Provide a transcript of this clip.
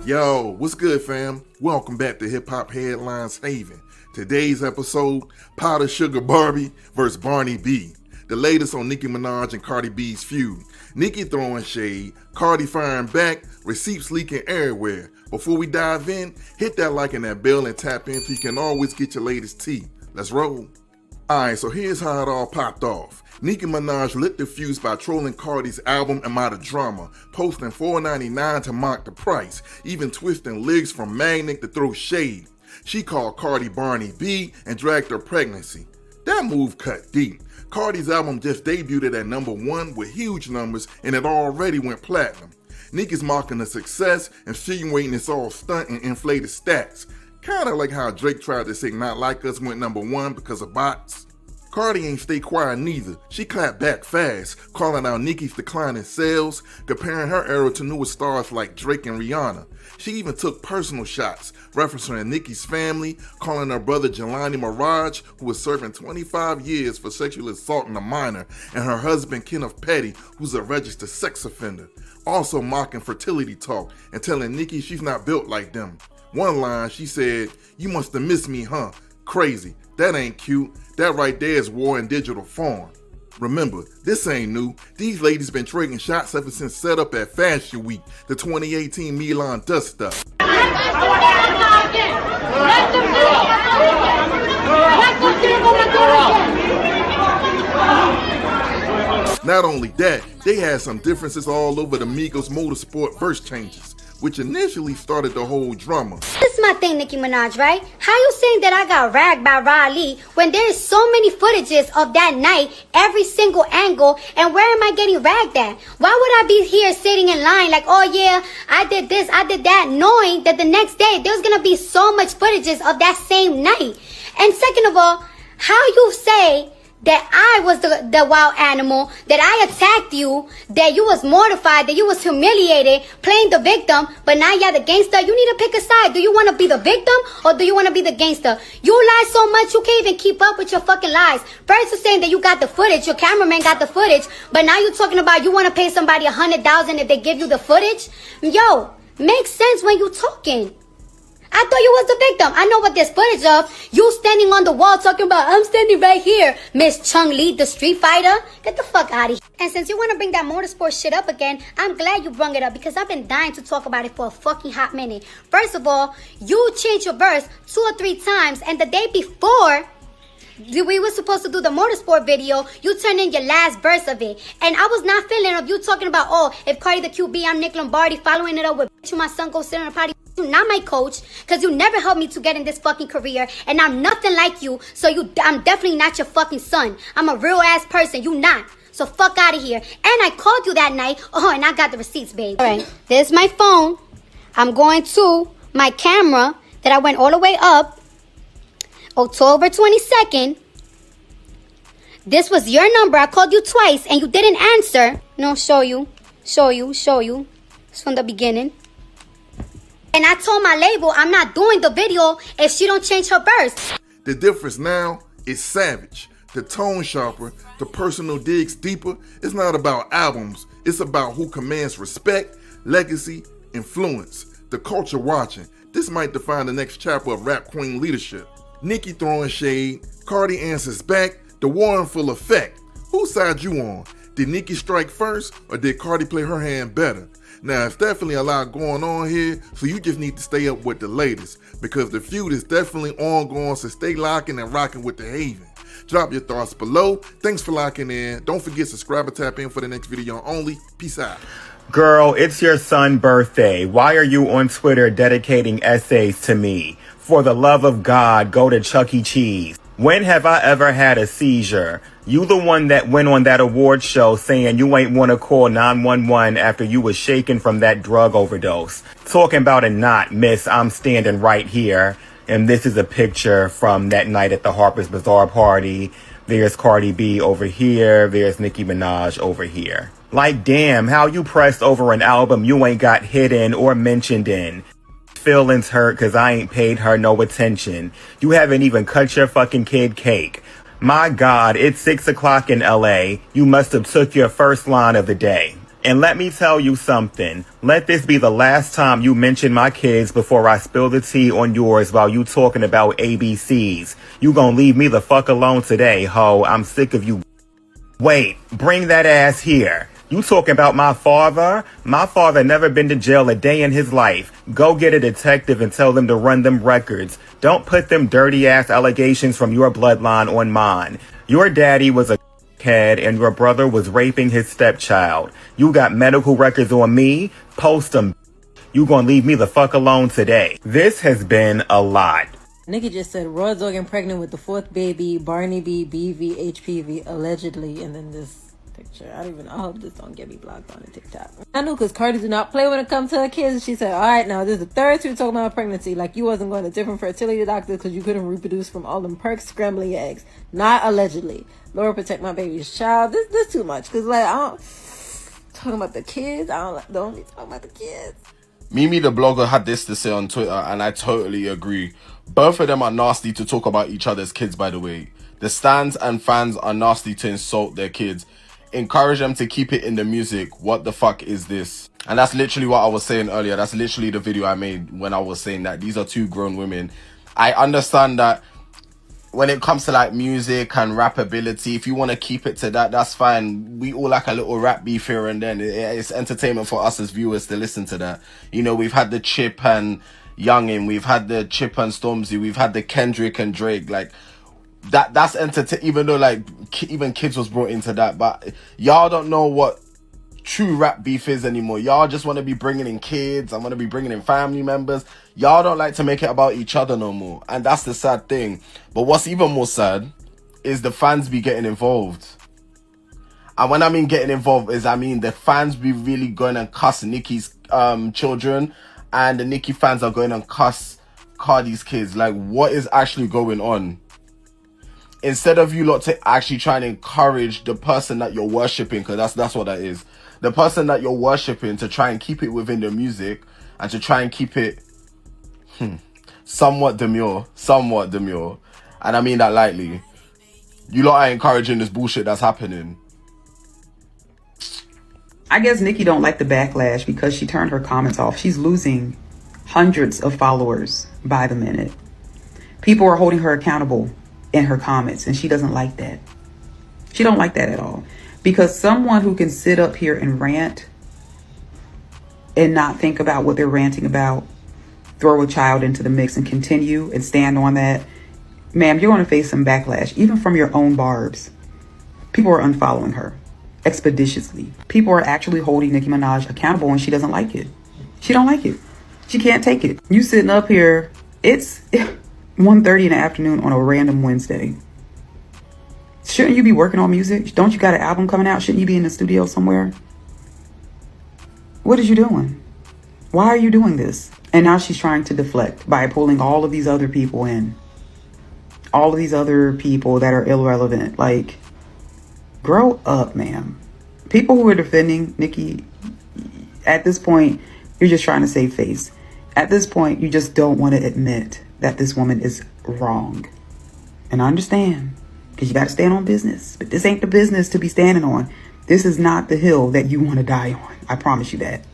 Yo, what's good, fam? Welcome back to Hip Hop Headlines Haven. Today's episode, Powder Sugar Barbie vs. Barney B. The latest on Nicki Minaj and Cardi B's feud. Nicki throwing shade, Cardi firing back, receipts leaking everywhere. Before we dive in, hit that like and that bell and tap in so you can always get your latest tea. Let's roll. Alright, so here's how it all popped off. Nicki Minaj lit the fuse by trolling Cardi's album Amount of Drama, posting $4.99 to mock the price, even twisting lyrics from Magnet to throw shade. She called Cardi Barney B and dragged her pregnancy. That move cut deep. Cardi's album just debuted at #1 with huge numbers and it already went platinum. Nicki's mocking the success, insinuating it's all stunt and inflated stats. Kinda like how Drake tried to say Not Like Us went #1 because of bots. Cardi ain't stay quiet neither. She clapped back fast, calling out Nicki's decline in sales, comparing her era to newer stars like Drake and Rihanna. She even took personal shots, referencing Nicki's family, calling her brother Jelani Mirage, who was serving 25 years for sexual assault on a minor, and her husband Kenneth Petty, who's a registered sex offender. Also mocking fertility talk and telling Nicki she's not built like them. One line, she said, "You must have missed me, huh? Crazy. That ain't cute. That right there is war in digital form." Remember, this ain't new. These ladies been trading shots ever since set up at Fashion Week, the 2018 Milan dust up. Not only that, they had some differences all over the Migos Motorsport verse changes, which initially started the whole drama. This is my thing, Nicki Minaj, right? How you saying that I got ragged by Riley when there's so many footages of that night, every single angle, and where am I getting ragged at? Why would I be here sitting in line like, oh yeah, I did this, I did that, knowing that the next day there's gonna be so much footages of that same night? And second of all, how you say that I was the wild animal, that I attacked you, that you was mortified, that you was humiliated, playing the victim, but now you're the gangster. You need to pick a side. Do you want to be the victim or do you want to be the gangster? You lie so much you can't even keep up with your fucking lies. First you're saying that you got the footage, your cameraman got the footage, but now you're talking about you want to pay somebody $100,000 if they give you the footage? Yo, makes sense when you talking. I thought you was the victim. I know what there's footage of. You standing on the wall talking about, I'm standing right here. Miss Chung Lee, the Street Fighter. Get the fuck out of here. And since you want to bring that motorsport shit up again, I'm glad you brung it up because I've been dying to talk about it for a fucking hot minute. First of all, you changed your verse 2 or 3 times, and the day before we were supposed to do the motorsport video, you turned in your last verse of it. And I was not feeling of you talking about, oh, if Cardi the QB, I'm Nick Lombardi, following it up with, bitch, my son go sit on a party. You're not my coach, because you never helped me to get in this fucking career, and I'm nothing like you, so I'm definitely not your fucking son. I'm a real ass person, you not. So fuck out of here. And I called you that night. Oh, and I got the receipts, babe. Alright, there's my phone. I'm going to my camera that I went all the way up. October 22nd. This was your number. I called you twice and you didn't answer. No, show you. It's from the beginning. And I told my label I'm not doing the video if she don't change her verse. The difference now is savage. The tone sharper, the personal digs deeper. It's not about albums. It's about who commands respect, legacy, influence. The culture watching. This might define the next chapter of rap queen leadership. Nicki throwing shade. Cardi answers back. The war in full effect. Whose side you on? Did Nicki strike first or did Cardi play her hand better? Now, it's definitely a lot going on here, so you just need to stay up with the latest because the feud is definitely ongoing, so stay locking and rocking with the Haven. Drop your thoughts below. Thanks for locking in. Don't forget, subscribe and tap in for the next video only. Peace out. Girl, it's your son's birthday. Why are you on Twitter dedicating essays to me? For the love of God, go to Chuck E. Cheese. When have I ever had a seizure? You the one that went on that award show saying you ain't want to call 911 after you was shaken from that drug overdose. Talking about a knot, miss, I'm standing right here. And this is a picture from that night at the Harper's Bazaar party. There's Cardi B over here. There's Nicki Minaj over here. Like, damn, how you pressed over an album you ain't got hit in or mentioned in. Feelings hurt cause I ain't paid her no attention. You haven't even cut your fucking kid cake. My God, it's 6 o'clock in LA. You must have took your first line of the day. And let me tell you something. Let this be the last time you mention my kids before I spill the tea on yours while you talking about ABCs. You gonna leave me the fuck alone today, ho. I'm sick of you. Wait, bring that ass here. You talking about my father? My father never been to jail a day in his life. Go get a detective and tell them to run them records. Don't put them dirty ass allegations from your bloodline on mine. Your daddy was a head and your brother was raping his stepchild. You got medical records on me? Post them. You gonna leave me the fuck alone today. This has been a lot. Nicki just said, Raw Dogging pregnant with the fourth baby, Barney B, BV, HPV, allegedly, and then this picture. I don't even know. I hope this don't get me blocked on the TikTok. I know because Cardi do not play when it comes to her kids. She said, all right, now this is the third time talking about pregnancy. Like you wasn't going to different fertility doctors because you couldn't reproduce from all them perks scrambling your eggs. Not allegedly. Lord protect my baby's child. This too much. Because like, I don't... Talking about the kids. Don't be talking about the kids. Mimi the blogger had this to say on Twitter, and I totally agree. Both of them are nasty to talk about each other's kids, by the way. The stans and fans are nasty to insult their kids. Encourage them to keep it in the music. What the fuck is this? And that's literally what I was saying earlier. That's literally the video I made when I was saying that these are two grown women. I understand that when it comes to like music and rappability, if you want to keep it to that, that's fine. We all like a little rap beef here and then. It's entertainment for us as viewers to listen to that. You know, we've had the Chip and Youngin, we've had the Chip and Stormzy, we've had the Kendrick and Drake. Like that's even though like even kids was brought into that, but y'all don't know what true rap beef is anymore. Y'all just want to be bringing in kids. I want to be bringing in family members. Y'all don't like to make it about each other no more, and that's the sad thing. But what's even more sad is the fans be getting involved. And when I mean getting involved is I mean the fans be really going and cuss Nicki's children, and the Nicki fans are going and cuss Cardi's kids. Like, what is actually going on? Instead of you lot to actually try and encourage the person that you're worshipping, because that's what that is. The person that you're worshipping, to try and keep it within the music and to try and keep it somewhat demure. And I mean that lightly. You lot are encouraging this bullshit that's happening. I guess Nicki don't like the backlash because she turned her comments off. She's losing hundreds of followers by the minute. People are holding her accountable in her comments, and she doesn't like that. She don't like that at all. Because someone who can sit up here and rant and not think about what they're ranting about, throw a child into the mix and continue and stand on that, ma'am, you're going to face some backlash, even from your own barbs. People are unfollowing her expeditiously. People are actually holding Nicki Minaj accountable, and she doesn't like it. She don't like it. She can't take it. You sitting up here, it's 1:30 in the afternoon on a random Wednesday. Shouldn't you be working on music? Don't you got an album coming out? Shouldn't you be in the studio somewhere? What is you doing? Why are you doing this? And now she's trying to deflect by pulling all of these other people in. All of these other people that are irrelevant. Like, grow up, ma'am. People who are defending Nicki, at this point, you're just trying to save face. At this point, you just don't want to admit that this woman is wrong. And I understand, because you got to stand on business. But this ain't the business to be standing on. This is not the hill that you want to die on. I promise you that.